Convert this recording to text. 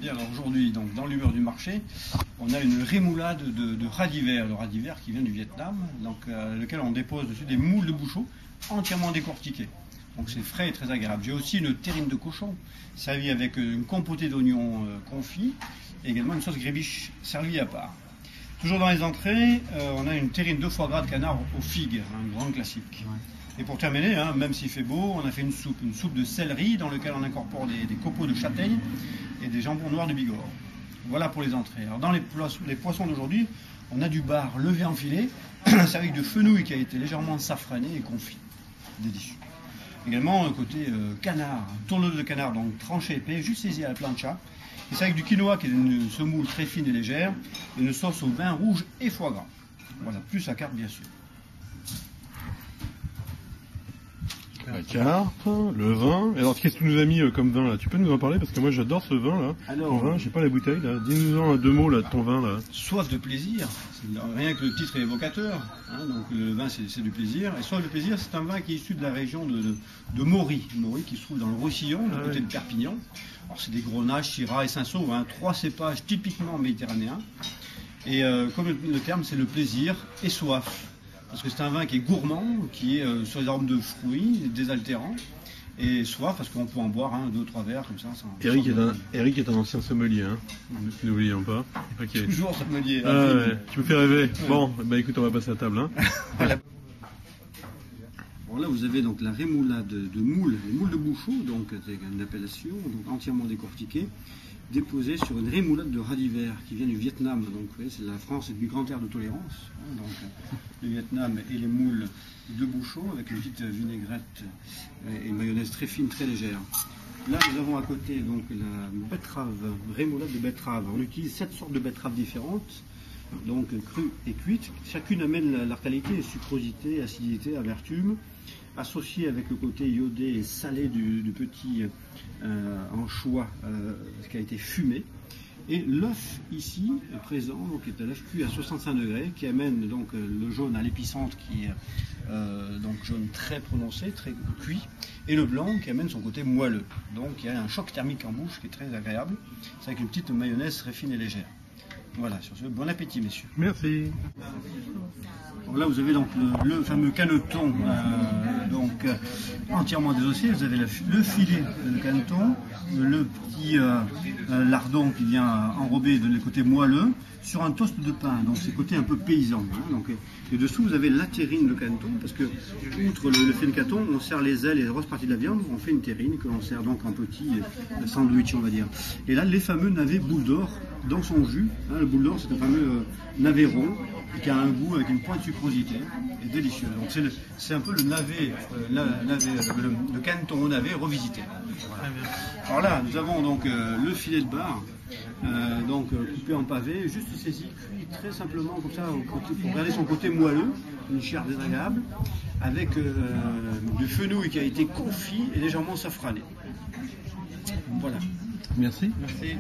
Bien, alors aujourd'hui, donc, dans l'humeur du marché, on a une rémoulade de rat d'hiver, le rat d'hiver qui vient du Vietnam, donc, lequel on dépose dessus des moules de bouchot entièrement décortiquées. Donc c'est frais et très agréable. J'ai aussi une terrine de cochon servie avec une compotée d'oignons confits et également une sauce grébiche servie à part. Toujours dans les entrées, on a une terrine de foie gras de canard aux figues, un grand classique. Et pour terminer, même s'il fait beau, on a fait une soupe de céleri dans laquelle on incorpore des copeaux de châtaigne et des jambons noirs de Bigorre. Voilà pour les entrées. Alors dans les poissons d'aujourd'hui, on a du bar levé en filet, c'est avec de fenouil qui a été légèrement safrané et confit. Délicieux. Également côté canard, tourneau de canard donc tranché épais, juste saisi à la plancha. Et c'est avec du quinoa qui est une semoule très fine et légère, et une sauce au vin rouge et foie gras. Voilà, plus la carte bien sûr. La carte, le vin. Alors qu'est-ce que tu nous as mis comme vin là? Tu peux nous en parler parce que moi j'adore ce vin là. Alors, ton vin, j'ai pas la bouteille là. Dis-nous-en deux mots là de ton vin là. Soif de plaisir, rien que le titre est évocateur. Donc le vin c'est du plaisir. Et soif de plaisir, c'est un vin qui est issu de la région de Maury. Maury qui se trouve dans le Roussillon, du côté de Perpignan. Alors c'est des Grenache, Syrah et Cinsault, trois cépages typiquement méditerranéens. Et comme le terme, c'est le plaisir et soif. Parce que c'est un vin qui est gourmand, qui est sur les arômes de fruits, désaltérant, et soif parce qu'on peut en boire 2 ou 3 verres comme ça. Eric est un ancien sommelier, n'oublions pas. Okay. Toujours sommelier. Ouais, tu me fais rêver. Ouais. Bon, bah écoute, on va passer à table. Voilà. Bon, là vous avez donc la rémoulade de moules, les moules de bouchot, donc c'est une appellation, donc entièrement décortiquée, déposée sur une rémoulade de rat d'hiver qui vient du Vietnam. Donc vous voyez, c'est la France et du grand air de tolérance. Donc le Vietnam et les moules de bouchot avec une petite vinaigrette et une mayonnaise très fine, très légère. Là nous avons à côté donc la betterave, rémoulade de betterave. On utilise 7 sortes de betteraves différentes, donc crues et cuites. Chacune amène leur qualité, sucrosité, acidité, amertume, associé avec le côté iodé et salé du petit anchois qui a été fumé. Et l'œuf ici est présent, donc est un œuf cuit à 65 degrés qui amène donc le jaune à l'épicentre qui est donc jaune très prononcé, très cuit, et le blanc qui amène son côté moelleux. Donc il y a un choc thermique en bouche qui est très agréable. C'est avec une petite mayonnaise très fine et légère. Voilà, sur ce, bon appétit messieurs. Merci. Donc là vous avez donc le fameux caneton entièrement désossé. Vous avez le filet de caneton, le petit lardon qui vient enrober de le côté moelleux sur un toast de pain, donc c'est côté un peu paysan. Donc, et dessous vous avez la terrine de caneton, parce que outre le filet de caneton, on sert les ailes et les grosses parties de la viande, on fait une terrine que l'on sert donc en petit sandwich on va dire. Et là les fameux navets boule d'or dans son jus. Le boule d'or c'est un fameux navet rond qui a un goût avec une pointe de sucrosité et délicieux. Donc c'est un peu le navet, le caneton au navet revisité. Voilà. Alors là nous avons donc le filet de bar, coupé en pavé, juste saisi, cuit très simplement comme ça pour garder son côté moelleux, une chair désagréable, avec du fenouil qui a été confit et légèrement safrané. Voilà. Merci. Merci.